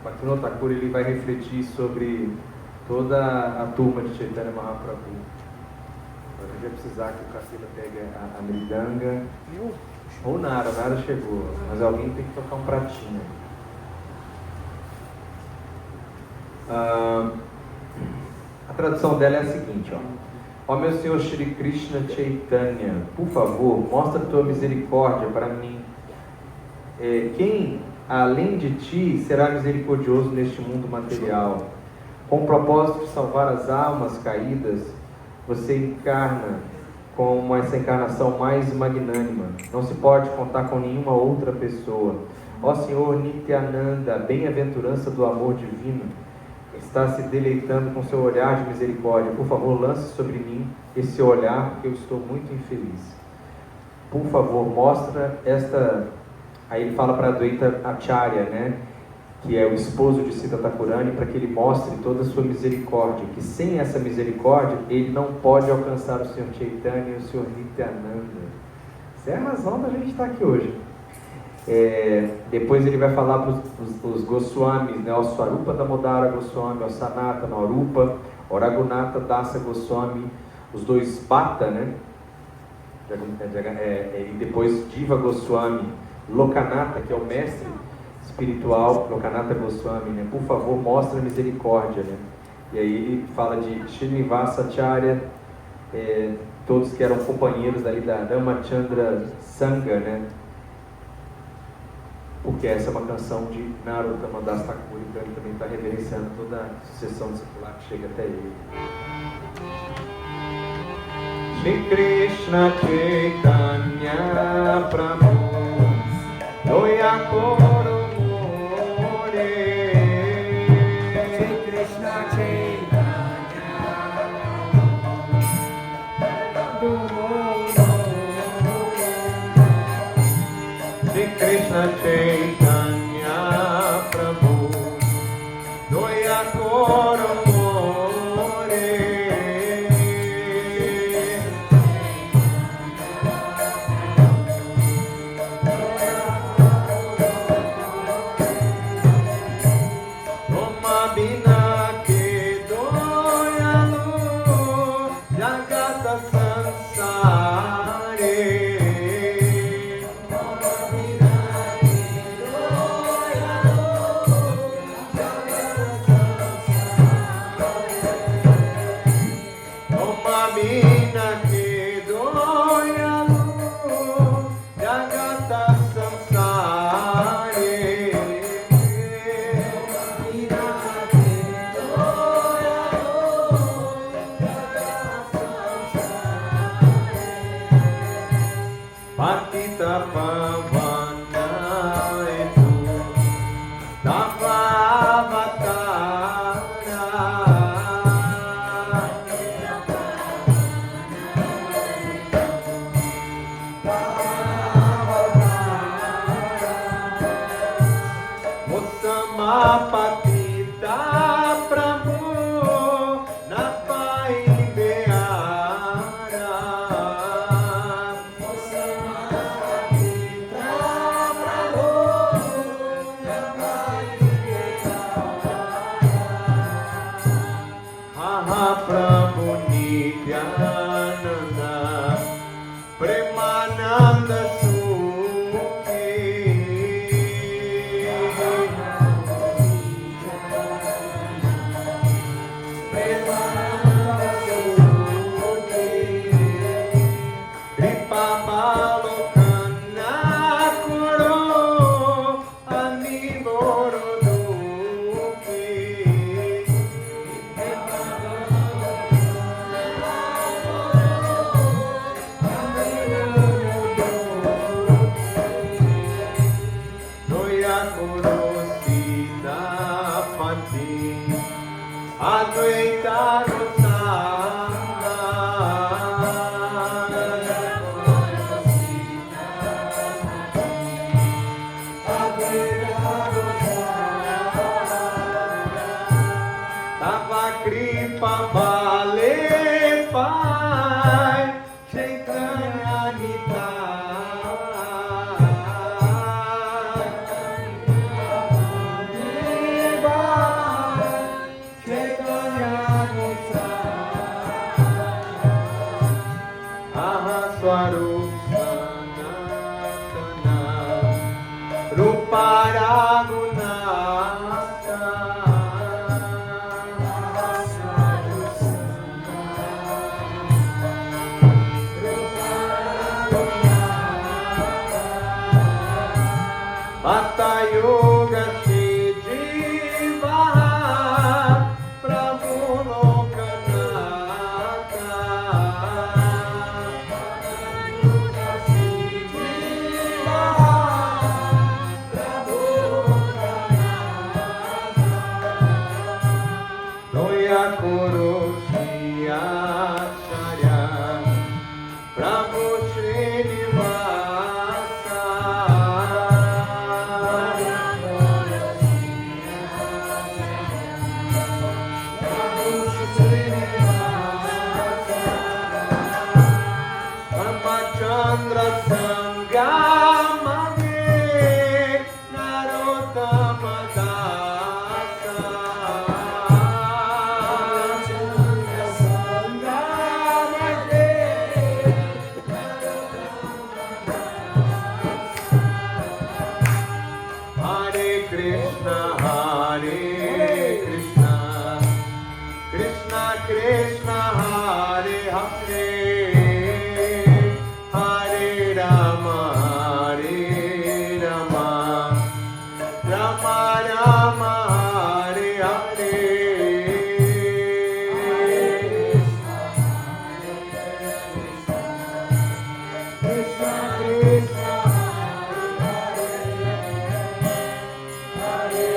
Bhaktivinoda Thakur, ele vai refletir sobre toda a turma de Chaitanya Mahaprabhu. Agora a gente vai precisar que o Kassila pegue a mridanga. Ou Nara chegou, mas alguém tem que tocar um pratinho. A tradução dela é a seguinte, ó meu Senhor Shri Krishna Chaitanya, por favor, mostra a tua misericórdia para mim. Quem, além de ti, será misericordioso neste mundo material? Com o propósito de salvar as almas caídas, você encarna com essa encarnação mais magnânima. Não se pode contar com nenhuma outra pessoa. Ó Senhor Nityananda, bem-aventurança do amor divino, está se deleitando com seu olhar de misericórdia. Por favor, lance sobre mim esse olhar, porque eu estou muito infeliz. Por favor, mostra esta... Aí ele fala para Advaita Acharya, né, que é o esposo de Sita Thakurani, para que ele mostre toda a sua misericórdia, que sem essa misericórdia, ele não pode alcançar o Senhor Chaitanya e o Senhor Nityananda. Essa é a razão da gente estar aqui hoje. Depois ele vai falar para os Goswamis, né, o Swarupa Damodara Goswami, o Sanatana Arupa, o Raghunatha Dasa Goswami, os dois Bhatta, né, e depois Diva Goswami, Lokanatha, que é o mestre espiritual, Lokanatha Goswami, né, por favor, mostra a misericórdia, né. E aí ele fala de Srinivasa Acharya, todos que eram companheiros ali da Ramachandra Sangha, né, porque essa é uma canção de Narottama Das Thakur, então ele também está reverenciando toda a sucessão discipular que chega até ele. Shri Krishna Chaitanya Prabhu Doya Koro More Shri Krishna Chaitanya Shri Krishna Chaitanya Prabhu Doya Koro More Roma Bina Ke Doyalu Jagata Sansare Patita Pavana Etu Davavatara Muttama Patita Prabhu Napai Beara Prabhu Nityananda Premananda Sukhi Premananda Sukhi Kripa Balokana Kuro Anivoro Dukhi Advaita Gosanga Tava Kripa Vale Pai Chaitanya Nitya Krishna, Krishna Krishna, Hare Hare, Hare Rama, Rama Rama, Hare Hare. Krishna Krishna, Hare